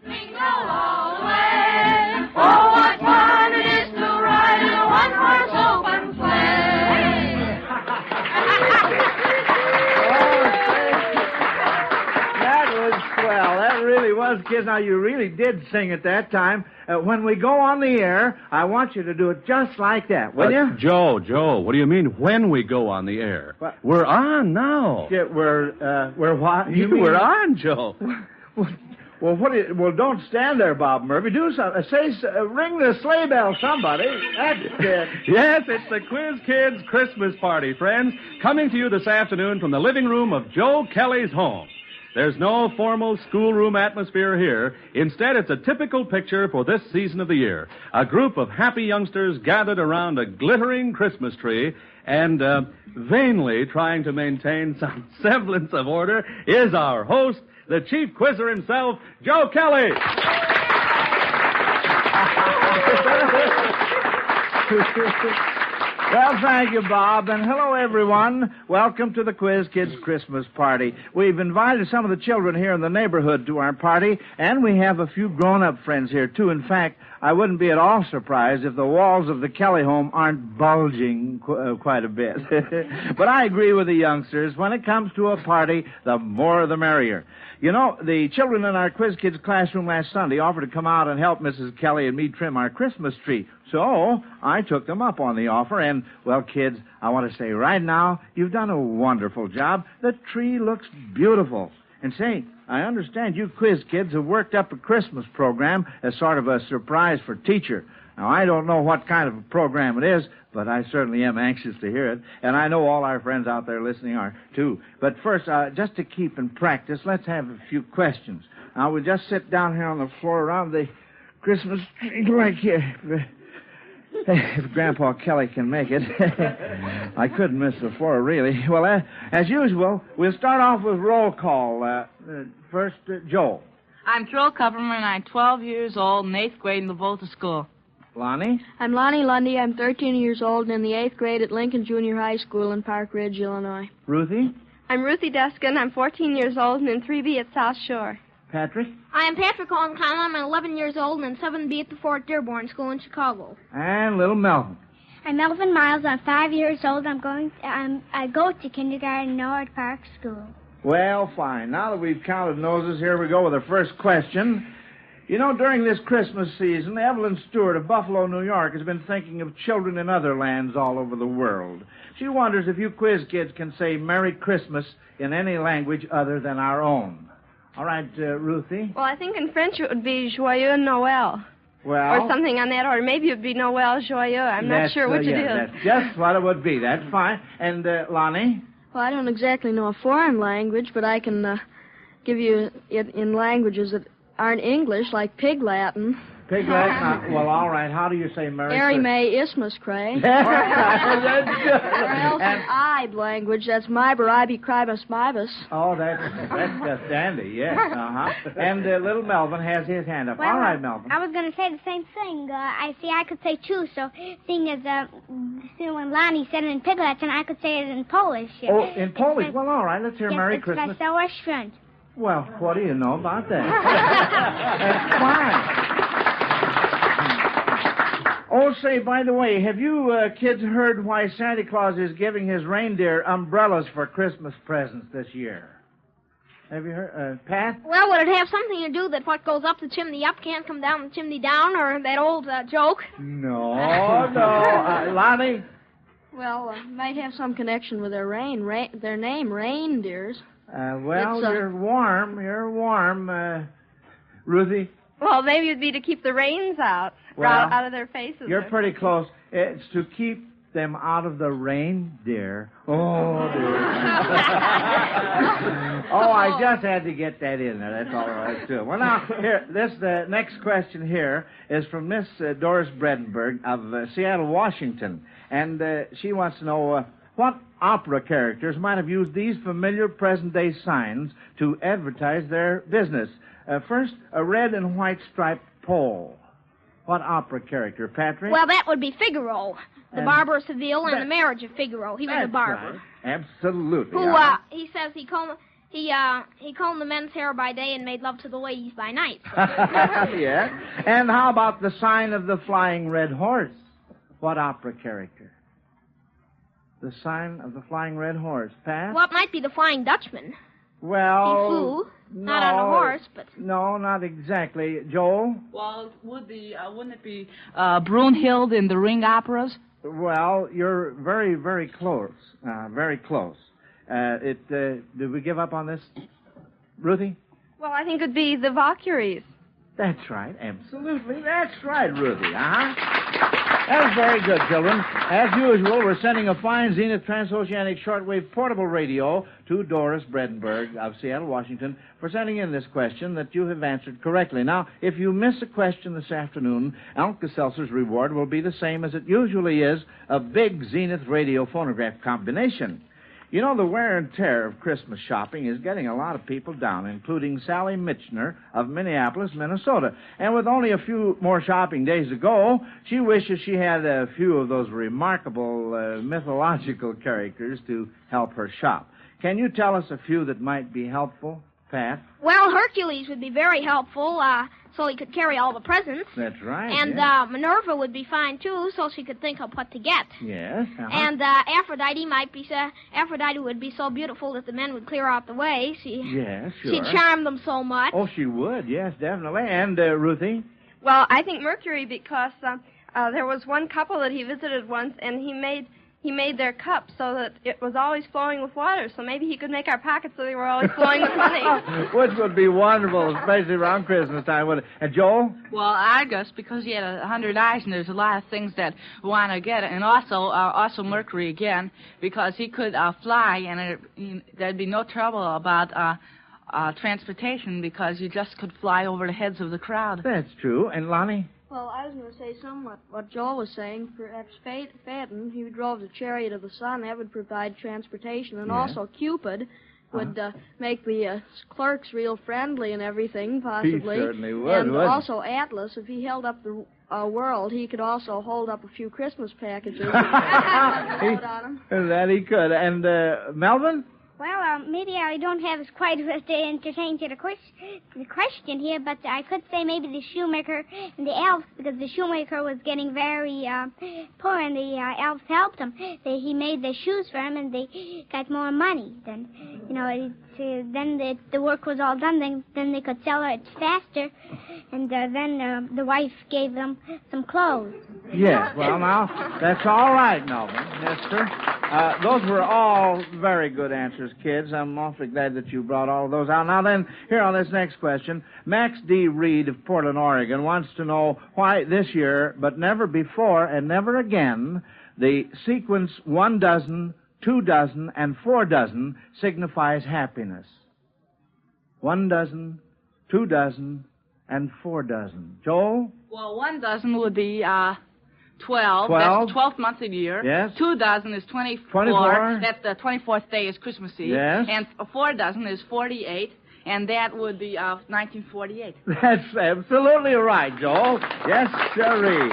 Jingle all the way. Oh, what fun it is to ride in a one-horse open sleigh. That was swell. That really was, kids. Now, you really did sing at that time. When we go on the air, I want you to do it just like that, will you? Joe, what do you mean when we go on the air? What? We're on now. Yeah, we're what? We're on, Joe. Well, don't stand there, Bob Murphy. Do something. Ring the sleigh bell, somebody. That's it. Yes, it's the Quiz Kids Christmas party, friends, coming to you this afternoon from the living room of Joe Kelly's home. There's no formal schoolroom atmosphere here. Instead, it's a typical picture for this season of the year. A group of happy youngsters gathered around a glittering Christmas tree and vainly trying to maintain some semblance of order is our host, the chief quizzer himself, Joe Kelly. Well, thank you, Bob, and hello, everyone. Welcome to the Quiz Kids Christmas party. We've invited some of the children here in the neighborhood to our party, and we have a few grown-up friends here, too. In fact, I wouldn't be at all surprised if the walls of the Kelly home aren't bulging quite a bit. But I agree with the youngsters. When it comes to a party, the more the merrier. You know, the children in our Quiz Kids classroom last Sunday offered to come out and help Mrs. Kelly and me trim our Christmas tree. So I took them up on the offer, and, well, kids, I want to say right now, you've done a wonderful job. The tree looks beautiful. And say, I understand you quiz kids have worked up a Christmas program as sort of a surprise for teacher. Now, I don't know what kind of a program it is, but I certainly am anxious to hear it. And I know all our friends out there listening are, too. But first, just to keep in practice, let's have a few questions. Now, we'll just sit down here on the floor around the Christmas tree like here. If Grandpa Kelly can make it. I couldn't miss the floor, really. Well, as usual, we'll start off with roll call. First, Joel. I'm Joel Kupperman, and I'm 12 years old in 8th grade in the Volta School. Lonnie? I'm Lonnie Lundy. I'm 13 years old and in the 8th grade at Lincoln Junior High School in Park Ridge, Illinois. Ruthie? I'm Ruthie Duskin. I'm 14 years old and in 3B at South Shore. Patrick? I am Patrick Owen Connell. I'm 11 years old and in 7B at the Fort Dearborn School in Chicago. And little Melvin. I'm Melvin Miles. I'm 5 years old. I go to kindergarten in Norwood Park School. Well, fine. Now that we've counted noses, here we go with the first question. You know, during this Christmas season, Evelyn Stewart of Buffalo, New York, has been thinking of children in other lands all over the world. She wonders if you quiz kids can say Merry Christmas in any language other than our own. All right, Ruthie? Well, I think in French it would be Joyeux Noël. Well... Or something on that order. Maybe it would be Noël Joyeux. I'm not sure which it is. That's just what it would be. That's fine. And, Lonnie? Well, I don't exactly know a foreign language, but I can give you it in languages that aren't English, like Pig Latin. Pig Latin? Well, all right. How do you say Merry Mary Christmas? May Ismus Cray. That's good. Or else an Ibe language. That's Myber, Ibe, Cribus, Mibus. Oh, that's just dandy, yes. Uh-huh. And little Melvin has his hand up. Well, all right, Melvin. I was going to say the same thing. I could say too, so seeing as when Lonnie said it in Pig Latin, I could say it in Polish. Oh, in Polish? Well, all right. Let's hear Merry Christmas. Wesołe Świąt. Well, what do you know about that? That's fine. Oh, say, by the way, have you kids heard why Santa Claus is giving his reindeer umbrellas for Christmas presents this year? Have you heard, Pat? Well, would it have something to do that what goes up the chimney up can't come down the chimney down, or that old joke? No. Lonnie? Well, might have some connection with their their name, reindeers. Well, you're warm. Ruthie? Well, maybe it would be to keep the rains out of their faces. You're pretty close. It's to keep them out of the reindeer. Oh, dear. Oh, I just had to get that in there. That's all right, too. Well, now, here, the next question here is from Miss Doris Bredenberg of Seattle, Washington. And she wants to know what opera characters might have used these familiar present-day signs to advertise their business. First, a red and white striped pole. What opera character, Patrick? Well, that would be Figaro, the Barber of Seville, and the Marriage of Figaro. He was a barber. Right. Absolutely. Who, he says He combed the men's hair by day and made love to the ladies by night. Yeah. And how about the sign of the flying red horse? What opera character? The sign of the flying red horse. Pat? Well, it might be the Flying Dutchman. Well... He flew. No, not on a horse, but... No, not exactly. Joel? Well, wouldn't it be Brunhild in the Ring operas? Well, you're very, very close. Very close. Did we give up on this? Ruthie? Well, I think it'd be the Valkyries. That's right. Absolutely. That's right, Ruthie. That's very good, children. As usual, we're sending a fine Zenith transoceanic shortwave portable radio to Doris Bredenberg of Seattle, Washington, for sending in this question that you have answered correctly. Now, if you miss a question this afternoon, Alka-Seltzer's reward will be the same as it usually is, a big Zenith radio phonograph combination. You know, the wear and tear of Christmas shopping is getting a lot of people down, including Sally Mitchner of Minneapolis, Minnesota. And with only a few more shopping days to go, she wishes she had a few of those remarkable mythological characters to help her shop. Can you tell us a few that might be helpful, Pat? Well, Hercules would be very helpful, so he could carry all the presents. That's right. And yes. Minerva would be fine, too, so she could think of what to get. Yes. And Aphrodite would be so beautiful that the men would clear out the way. Yes, sure. She'd charm them so much. Oh, she would, yes, definitely. And, Ruthie? Well, I think Mercury, because there was one couple that he visited once, and he made their cups so that it was always flowing with water. So maybe he could make our pockets so they were always flowing with money. Which would be wonderful, especially around Christmas time, wouldn't it? And Joel? Well, Argus, because he had 100 eyes, and there's a lot of things that we want to get. And also Mercury again, because he could fly, and there'd be no trouble about transportation, because you just could fly over the heads of the crowd. That's true. And Lonnie? Well, I was going to say somewhat what Joel was saying. Perhaps Phaeton, he drove the chariot of the sun. That would provide transportation. And also Cupid would make the clerks real friendly and everything, possibly. He certainly would. And also Atlas, if he held up the world, he could also hold up a few Christmas packages. That he could. And Melvin? Well, maybe I don't have as quite as entertained to the question here, but I could say maybe the shoemaker and the elves, because the shoemaker was getting very poor, and the elves helped him. He made the shoes for him, and they got more money. Then, then the work was all done. Then they could sell it faster, and then the wife gave them some clothes. Yes, well, now, that's all right, Melvin. Yes, sir. Those were all very good answers, kids. I'm awfully glad that you brought all of those out. Now then, here on this next question, Max D. Reed of Portland, Oregon, wants to know why this year, but never before and never again, the sequence 1 dozen, 2 dozen, and 4 dozen signifies happiness. 1 dozen, 2 dozen, and 4 dozen. Joel? Well, 1 dozen would be 12. 12. That's the 12th month of the year. Yes. 2 dozen is 24. 24. That's the 24th day is Christmas Eve. Yes. And 4 dozen is 48, and that would be 1948. That's absolutely right, Joel. Yes, sirree.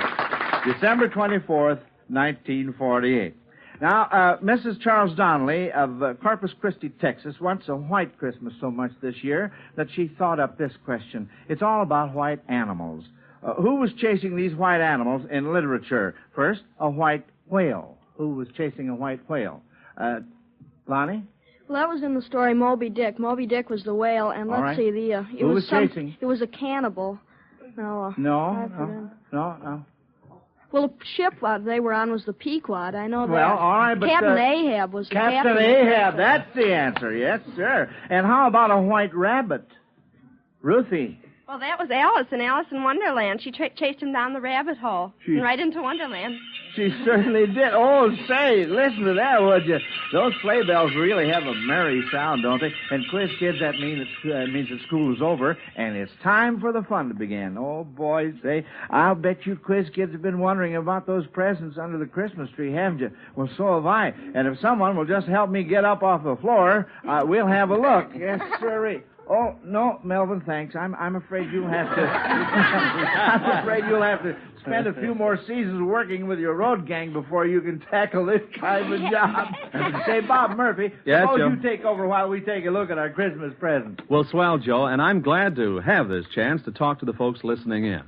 December 24th, 1948. Now, Mrs. Charles Donnelly of Corpus Christi, Texas, wants a white Christmas so much this year that she thought up this question. It's all about white animals. Who was chasing these white animals in literature? First, a white whale. Who was chasing a white whale? Lonnie? Well, that was in the story Moby Dick. Moby Dick was the whale, and let's see, Who was chasing? It was a cannibal. No. Well, the ship they were on was the Pequod. I know that. Well, all right, but Captain Ahab was the Captain Ahab. That's the answer. Yes, sir. And how about a white rabbit? Ruthie. Well, that was Alice in Alice in Wonderland. She chased him down the rabbit hole and right into Wonderland. She certainly did. Oh, say, listen to that, would you? Those sleigh bells really have a merry sound, don't they? And quiz kids, that means that school is over, and it's time for the fun to begin. Oh, boys, I'll bet you quiz kids have been wondering about those presents under the Christmas tree, haven't you? Well, so have I. And if someone will just help me get up off the floor, we'll have a look. Yes, sirree. Oh, no, Melvin, thanks. I'm afraid you'll have to... I'm afraid you'll have to spend a few more seasons working with your road gang before you can tackle this kind of job. Say, Bob Murphy, Yes, suppose Joe? you take over while we take a look at our Christmas presents. Well, swell, Joe, and I'm glad to have this chance to talk to the folks listening in.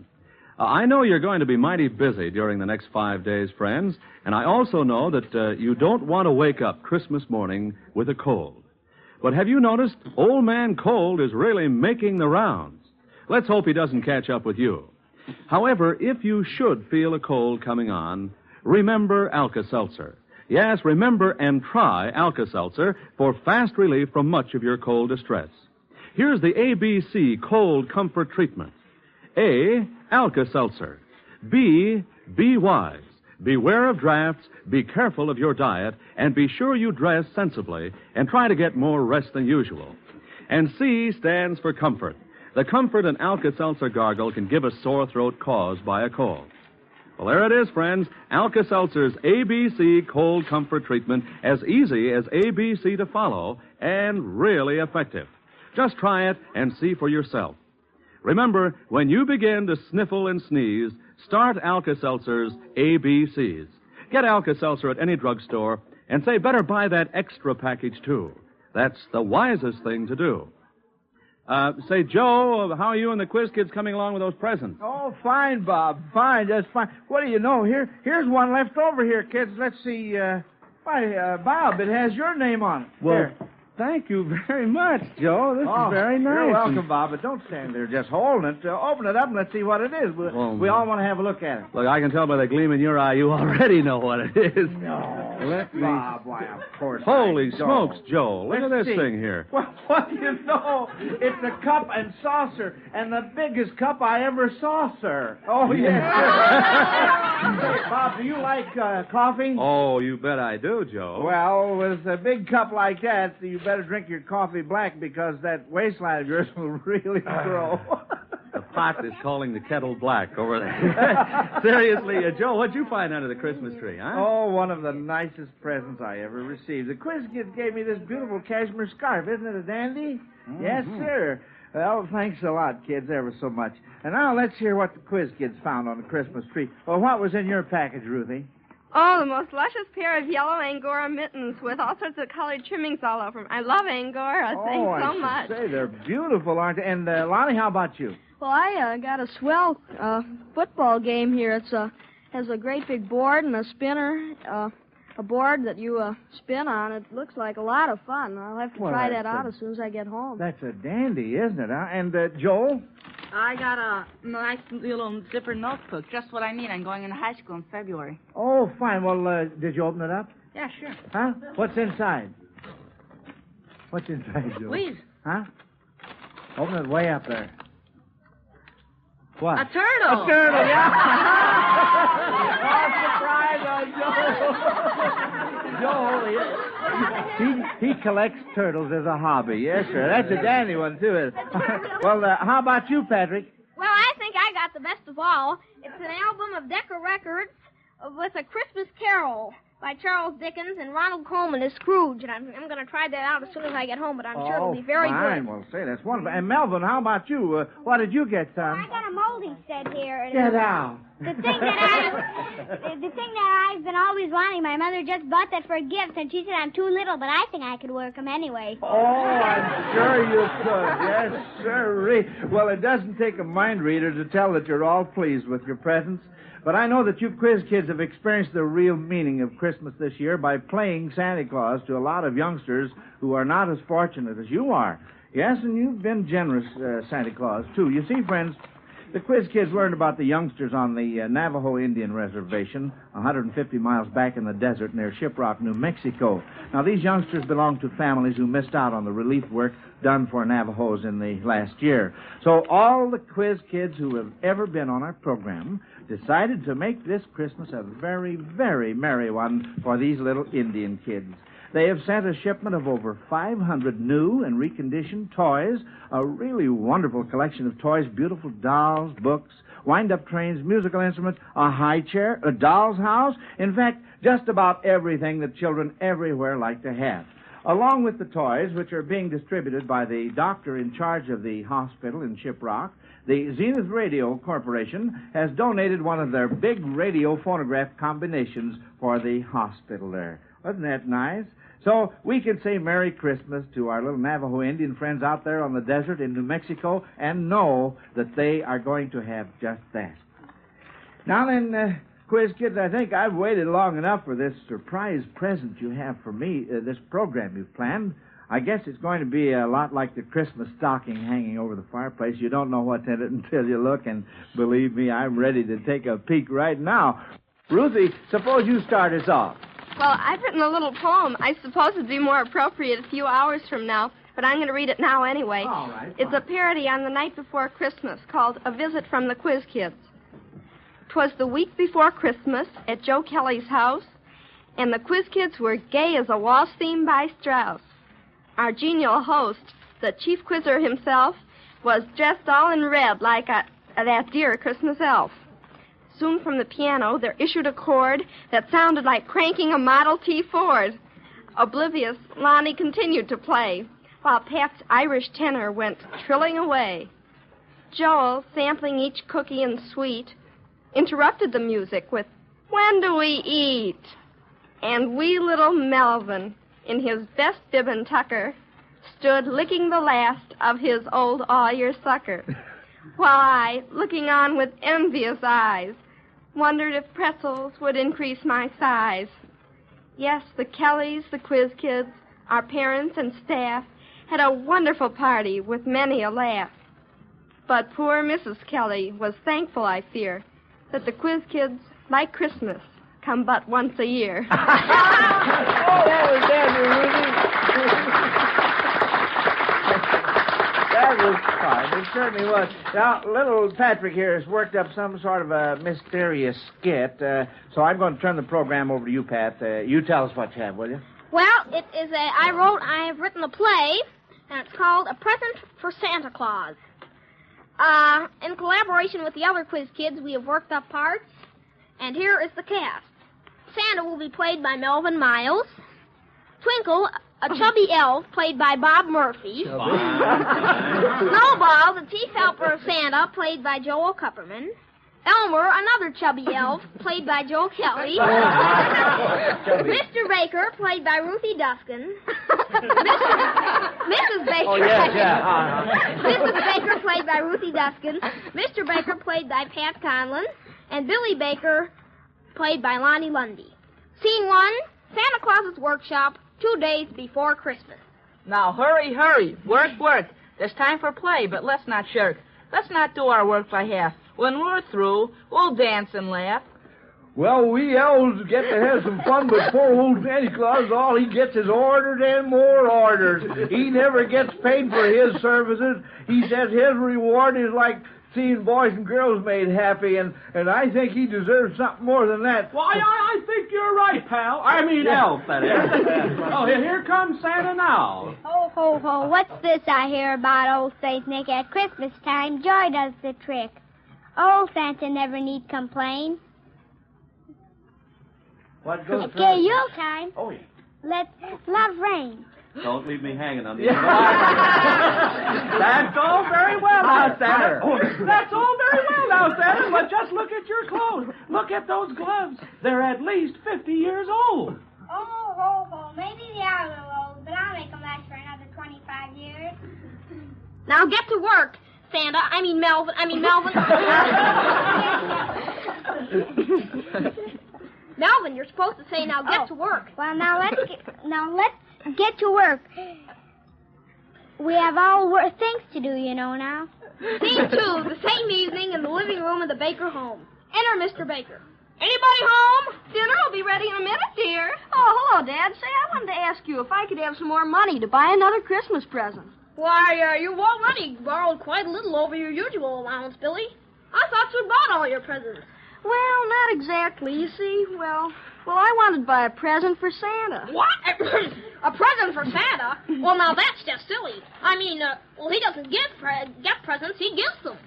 I know you're going to be mighty busy during the next 5 days, friends, and I also know that you don't want to wake up Christmas morning with a cold. But have you noticed Old Man Cold is really making the rounds? Let's hope he doesn't catch up with you. However, if you should feel a cold coming on, remember Alka-Seltzer. Yes, remember and try Alka-Seltzer for fast relief from much of your cold distress. Here's the ABC Cold Comfort Treatment. A, Alka-Seltzer. B, be wise. Beware of drafts, be careful of your diet, and be sure you dress sensibly and try to get more rest than usual. And C stands for comfort. The comfort an Alka-Seltzer gargle can give a sore throat caused by a cold. Well, there it is, friends. Alka-Seltzer's ABC Cold Comfort Treatment, as easy as ABC to follow and really effective. Just try it and see for yourself. Remember, when you begin to sniffle and sneeze, start Alka-Seltzer's ABCs. Get Alka-Seltzer at any drugstore and say, better buy that extra package, too. That's the wisest thing to do. Say, Joe, how are you and the quiz kids coming along with those presents? Oh, fine, Bob. Fine, just fine. What do you know? Here's one left over here, kids. Let's see. Bob, it has your name on it. Well, Here. thank you very much, Joe. This is very nice. You're welcome, Bob, but don't stand there just holding it. Open it up and let's see what it is. We all want to have a look at it. Look, I can tell by the gleam in your eye you already know what it is. No. Let me... Bob, why, of course. Holy I smokes, don't. Joe. Look at Let's this see. thing here. Well, what do you know? It's a cup and saucer, and the biggest cup I ever saw, sir. Oh, yes, sir. Say, Bob, do you like coffee? Oh, you bet I do, Joe. Well, with a big cup like that, you better drink your coffee black because that waistline of yours will really grow. The pot is calling the kettle black over there. Seriously, Joe, what'd you find under the Christmas tree, huh? Oh, one of the nicest presents I ever received. The quiz kids gave me this beautiful cashmere scarf. Isn't it a dandy? Mm-hmm. Yes, sir. Well, thanks a lot, kids, ever so much. And now let's hear what the quiz kids found on the Christmas tree. Well, what was in your package, Ruthie? Oh, the most luscious pair of yellow Angora mittens with all sorts of colored trimmings all over them. I love Angora. Thanks so much. I should say, they're beautiful, aren't they? And, Lonnie, how about you? Well, I got a swell football game here. It's has a great big board and a spinner, a board that you spin on. It looks like a lot of fun. I'll have to try that out as soon as I get home. That's a dandy, isn't it? Huh? And, Joel? I got a nice little zipper notebook, just what I need. I'm going into high school in February. Oh, fine. Well, did you open it up? Yeah, sure. Huh? What's inside? What's inside, Joel? Please. Huh? Open it way up there. What? A turtle. A turtle, yeah. Oh, surprise on Joel. Joel, he collects turtles as a hobby. Yes, sir. That's a dandy one, too. Well, how about you, Patrick? Well, I think I got the best of all. It's an album of Decca Records with A Christmas Carol by Charles Dickens and Ronald Colman as Scrooge. And I'm going to try that out as soon as I get home, but I'm sure it'll be very fine. good. Well, say, that's wonderful. And Melvin, how about you? What did you get, son? I got a molding set here. Get out. The thing that I've been always wanting, my mother just bought that for a gift, and she said I'm too little, but I think I could work them anyway. Oh, I'm sure you could. Yes, sir. Well, it doesn't take a mind reader to tell that you're all pleased with your presents. But I know that you quiz kids have experienced the real meaning of Christmas this year by playing Santa Claus to a lot of youngsters who are not as fortunate as you are. Yes, and you've been generous, Santa Claus, too. You see, friends, the quiz kids learned about the youngsters on the Navajo Indian Reservation, 150 miles back in the desert near Shiprock, New Mexico. Now, these youngsters belong to families who missed out on the relief work done for Navajos in the last year. So all the quiz kids who have ever been on our program decided to make this Christmas a very, very merry one for these little Indian kids. They have sent a shipment of over 500 new and reconditioned toys, a really wonderful collection of toys, beautiful dolls, books, wind-up trains, musical instruments, a high chair, a doll's house. In fact, just about everything that children everywhere like to have. along with the toys, which are being distributed by the doctor in charge of the hospital in Shiprock, the Zenith Radio Corporation has donated one of their big radio phonograph combinations for the hospital there. Wasn't that nice? So we can say Merry Christmas to our little Navajo Indian friends out there on the desert in New Mexico and know that they are going to have just that. Now then, Quiz Kids, I think I've waited long enough for this surprise present you have for me, this program you've planned. I guess it's going to be a lot like the Christmas stocking hanging over the fireplace. You don't know what's in it until you look, and believe me, I'm ready to take a peek right now. Ruthie, suppose you start us off. Well, I've written a little poem. I suppose it'd be more appropriate a few hours from now, but I'm going to read it now anyway. All right, it's a parody on the night before Christmas called A Visit from the Quiz Kids. 'Twas the week before Christmas at Joe Kelly's house, and the Quiz Kids were gay as a waltz theme by Strauss. Our genial host, the chief quizzer himself, was dressed all in red like that dear Christmas elf. Soon from the piano there issued a chord that sounded like cranking a Model T Ford. Oblivious, Lonnie continued to play, while Pat's Irish tenor went trilling away. Joel, sampling each cookie and sweet, interrupted the music with, "When do we eat?" And wee little Melvin, in his best bib and tucker, stood licking the last of his old all-year-sucker, while I, looking on with envious eyes, wondered if pretzels would increase my size. Yes, the Kellys, the Quiz Kids, our parents and staff, had a wonderful party with many a laugh. But poor Mrs. Kelly was thankful, I fear, that the Quiz Kids, like Christmas, come but once a year. Oh, that was dandy, Ruthie. That was fine. It certainly was. Now, little Patrick here has worked up some sort of a mysterious skit, so I'm going to turn the program over to you, Pat. You tell us what you have, will you? Well, I have written a play, and it's called A Present for Santa Claus. In collaboration with the other Quiz Kids, we have worked up parts, and here is the cast. Santa will be played by Melvin Miles. Twinkle, a chubby elf, played by Bob Murphy. Snowball, the chief helper of Santa, played by Joel Kupperman. Elmer, another chubby elf, played by Joe Kelly. Mr. Baker, played by Ruthie Duskin. Mrs. Baker. Oh, yeah. Mrs. Baker, played by Ruthie Duskin. Mr. Baker, played by Pat Conlon. And Billy Baker, played by Lonnie Lundy. Scene 1, Santa Claus's workshop, 2 days before Christmas. Now, hurry, hurry. Work. There's time for play, but let's not shirk. Let's not do our work by half. When we're through, we'll dance and laugh. Well, we elves get to have some fun, but poor old Santa Claus, all he gets is orders and more orders. He never gets paid for his services. He says his reward is like seeing boys and girls made happy, and I think he deserves something more than that. Why, I think you're right, pal. I mean, elf, that is. Oh, here comes Santa now. Ho, ho, ho, what's this I hear about old Saint Nick at Christmas time? Joy does the trick. Old Santa never need complain. What goes Okay, Yule time. Oh, yeah. Let love reign. Don't leave me hanging on the end. That's all very well now, Santa. That's all very well now, Santa, but just look at your clothes. Look at those gloves. They're at least 50 years old. Oh, ho, ho. Maybe they are a little old, but I'll make them last for another 25 years. Now get to work, Santa. Melvin. Melvin, you're supposed to say, now get to work. Well, now let's get to work. We have all things to do, you know, now. Scene 2, the same evening in the living room of the Baker home. Enter Mr. Baker. Anybody home? Dinner will be ready in a minute, dear. Oh, hello, Dad. Say, I wanted to ask you if I could have some more money to buy another Christmas present. Why, you've already borrowed quite a little over your usual allowance, Billy. I thought you'd bought all your presents. Well, not exactly. You see, well, I wanted to buy a present for Santa. What? A present for Santa? Well, now that's just silly. He doesn't get presents, he gives them.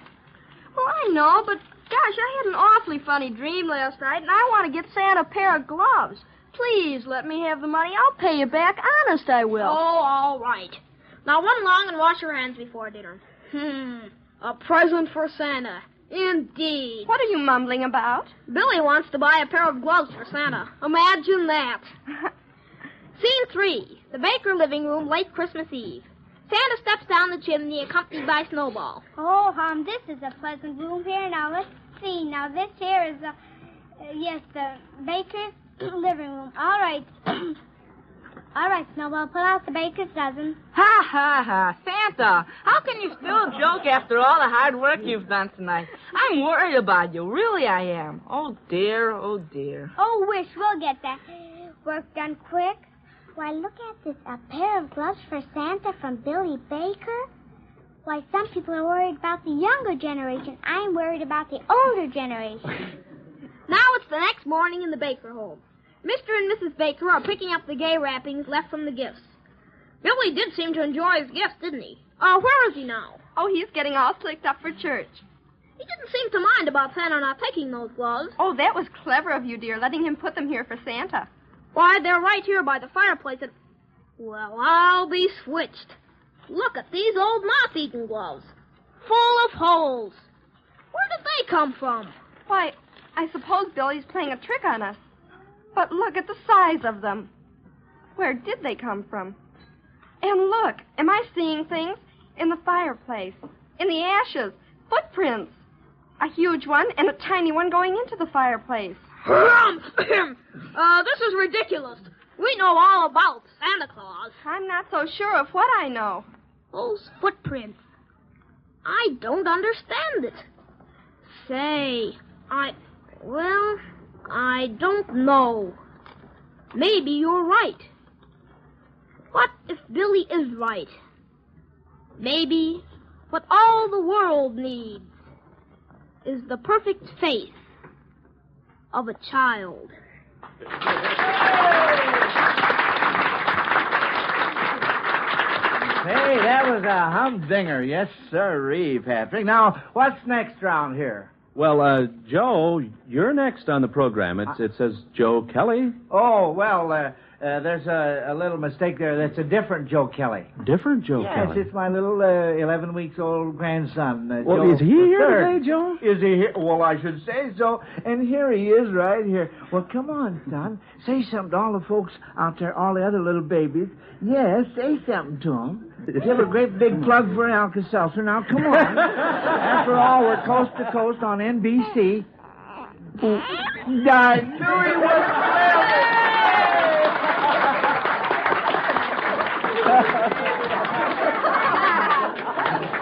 Well, I know, but gosh, I had an awfully funny dream last night, and I want to get Santa a pair of gloves. Please, let me have the money. I'll pay you back. Honest, I will. Oh, all right. Now run along and wash your hands before dinner. A present for Santa. Indeed. What are you mumbling about? Billy wants to buy a pair of gloves for Santa. Imagine that. Scene 3. The Baker living room, late Christmas Eve. Santa steps down the chimney accompanied by Snowball. Oh, this is a pleasant room here. Now, let's see. Now, this here is, the baker's living room. All right. All right, Snowball, pull out the baker's dozen. Ha, ha, ha. Santa, how can you still joke after all the hard work you've done tonight? I'm worried about you. Really, I am. Oh, dear, oh, dear. Oh, wish we'll get that work done quick. Why, look at this. A pair of gloves for Santa from Billy Baker? Why, some people are worried about the younger generation. I'm worried about the older generation. Now it's the next morning in the Baker home. Mr. and Mrs. Baker are picking up the gay wrappings left from the gifts. Billy did seem to enjoy his gifts, didn't he? Where is he now? Oh, he's getting all slicked up for church. He didn't seem to mind about Santa not taking those gloves. Oh, that was clever of you, dear, letting him put them here for Santa. Why, they're right here by the fireplace and... Well, I'll be switched. Look at these old moth-eaten gloves. Full of holes. Where did they come from? Why, I suppose Billy's playing a trick on us. But look at the size of them. Where did they come from? And look, am I seeing things? In the fireplace, in the ashes, footprints. A huge one and a tiny one going into the fireplace. This is ridiculous. We know all about Santa Claus. I'm not so sure of what I know. Those footprints. I don't understand it. Say, I don't know. Maybe you're right. What if Billy is right? Maybe what all the world needs is the perfect faith of a child. Hey, that was a humdinger. Yes, sirree, Patrick. Now, what's next round here? Well, Joe, you're next on the program. It says Joe Kelly. Oh, well, there's a little mistake there. That's a different Joe Kelly. Different Joe Yes, Kelly? it's my little 11 weeks old grandson. Well, Joe is he here III. today, Joe? Is he here? Well, I should say so. And here he is right here. Well, come on, son. Say something to all the folks out there, all the other little babies. Yes, say something to them. Give a great big plug for Alka-Seltzer. Now, come on. After all, we're coast to coast on NBC. I knew he was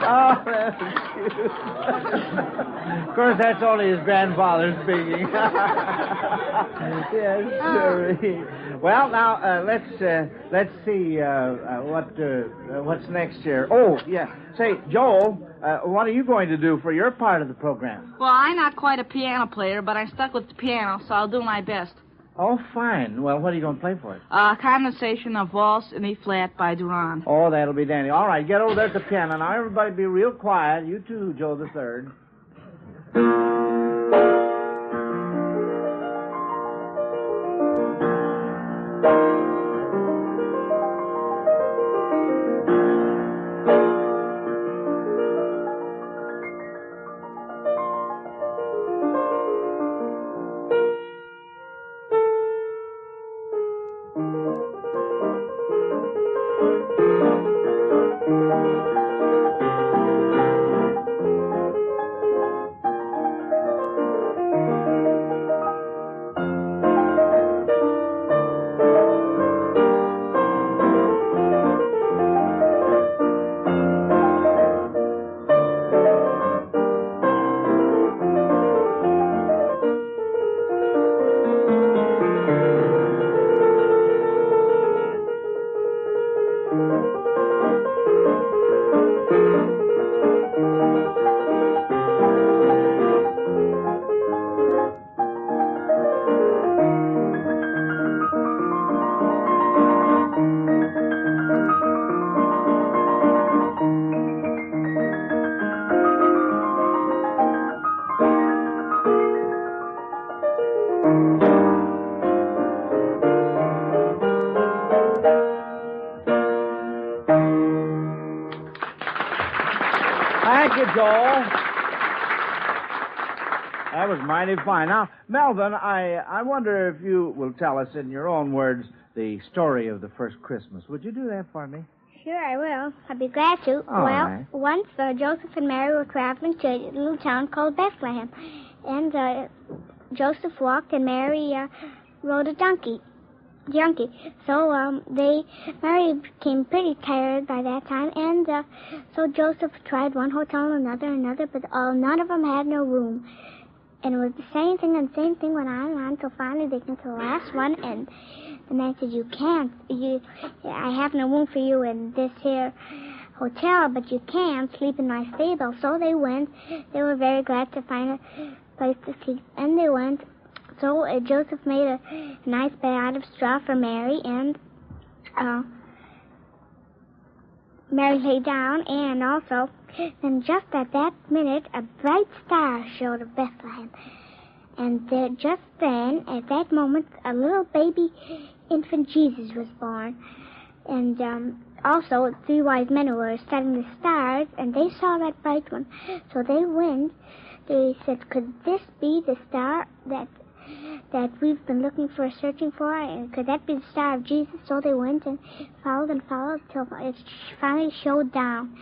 Oh, that's cute. Of course, that's only his grandfather speaking. Yes, sir. Well, now let's see what's next here. Oh, yeah. Say, Joel, what are you going to do for your part of the program? Well, I'm not quite a piano player, but I'm stuck with the piano, so I'll do my best. Oh, fine. Well, what are you going to play for it? Condensation of Waltz in E-flat by Duran. Oh, that'll be dandy. All right, get over there at the piano. Now, everybody be real quiet. You too, Joe the Third. Joel. That was mighty fine. Now, Melvin, I wonder if you will tell us in your own words the story of the first Christmas. Would you do that for me? Sure, I will. I'd be glad to. Right. Once Joseph and Mary were traveling to a little town called Bethlehem. And Joseph walked and Mary rode a donkey. So Mary became pretty tired by that time. And so Joseph tried one hotel and another, but none of them had no room. And it was the same thing went on and on until finally they came to the last one, and the man said, I have no room for you in this here hotel, but you can sleep in my stable. So they went. They were very glad to find a place to sleep, and they went. So Joseph made a nice bed out of straw for Mary, and Mary lay down, and also, and just at that minute, a bright star showed of Bethlehem. And just then, at that moment, a little baby infant Jesus was born. And also, 3 wise men were studying the stars, and they saw that bright one. So they went. They said, could this be the star that we've been looking for, searching for? And could that be the star of Jesus? So they went and followed till it finally showed down.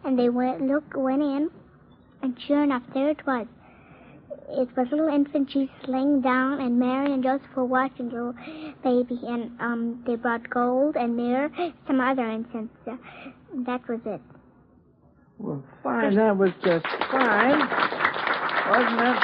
And they went in, and sure enough, there it was. It was little infant Jesus laying down, and Mary and Joseph were watching the little baby. And they brought gold and myrrh, some other incense. That was it. Well, fine. That was just fine. Wasn't it?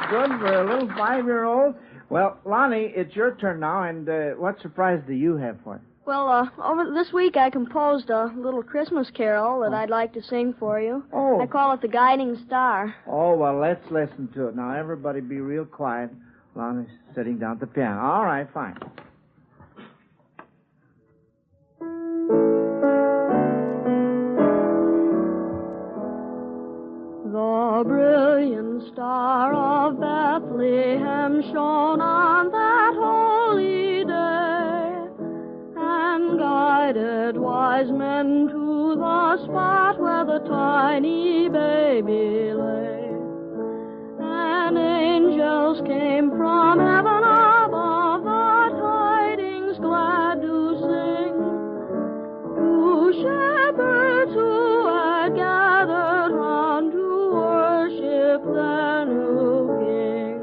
Good for a little 5-year-old. Well, Lonnie, it's your turn now, and what surprise do you have for us? Well, over this week I composed a little Christmas carol that I'd like to sing for you. Oh. I call it The Guiding Star. Oh, well, let's listen to it. Now, everybody be real quiet. Lonnie's sitting down at the piano. All right, fine. The brilliant star of Bethlehem shone on that holy day, and guided wise men to the spot where the tiny baby lay. And angels came from heaven above, the tidings glad to sing, to shepherds who had gathered round to worship the new King.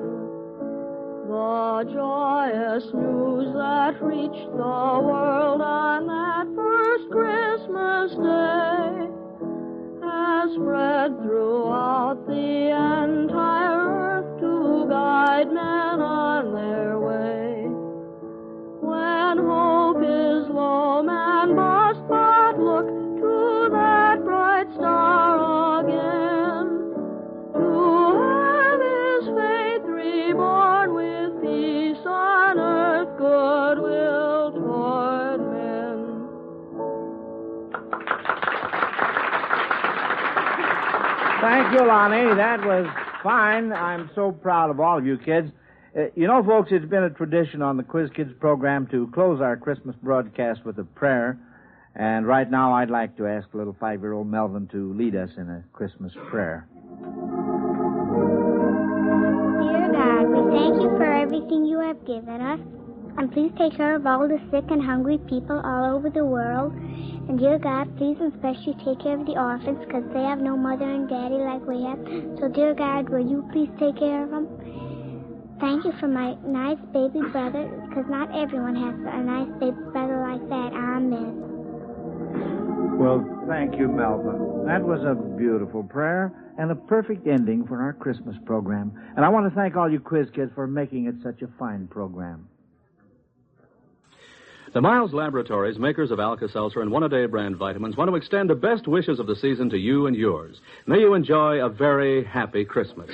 The joyous news that reached the world on that first Christmas day has spread throughout the entire earth to guide men on their way. When hope is low, man must but look to that bright star again, to have his faith reborn with peace on earth, goodwill toward men. Thank you, Lonnie. That was fine. I'm so proud of all of you kids. You know, folks, it's been a tradition on the Quiz Kids program to close our Christmas broadcast with a prayer. And right now, I'd like to ask little 5-year-old Melvin to lead us in a Christmas prayer. Dear God, we thank you for everything you have given us. And please take care of all the sick and hungry people all over the world. And dear God, please especially take care of the orphans, because they have no mother and daddy like we have. So dear God, will you please take care of them? Thank you for my nice baby brother, because not everyone has a nice baby brother like that. Amen. Well, thank you, Melvin. That was a beautiful prayer and a perfect ending for our Christmas program. And I want to thank all you quiz kids for making it such a fine program. The Miles Laboratories, makers of Alka-Seltzer and One-A-Day brand vitamins, want to extend the best wishes of the season to you and yours. May you enjoy a very happy Christmas.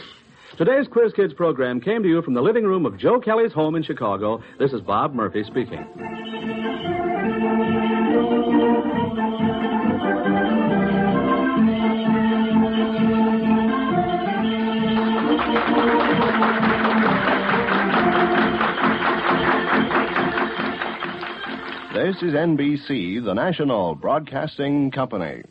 Today's Quiz Kids program came to you from the living room of Joe Kelly's home in Chicago. This is Bob Murphy speaking. This is NBC, the national broadcasting company.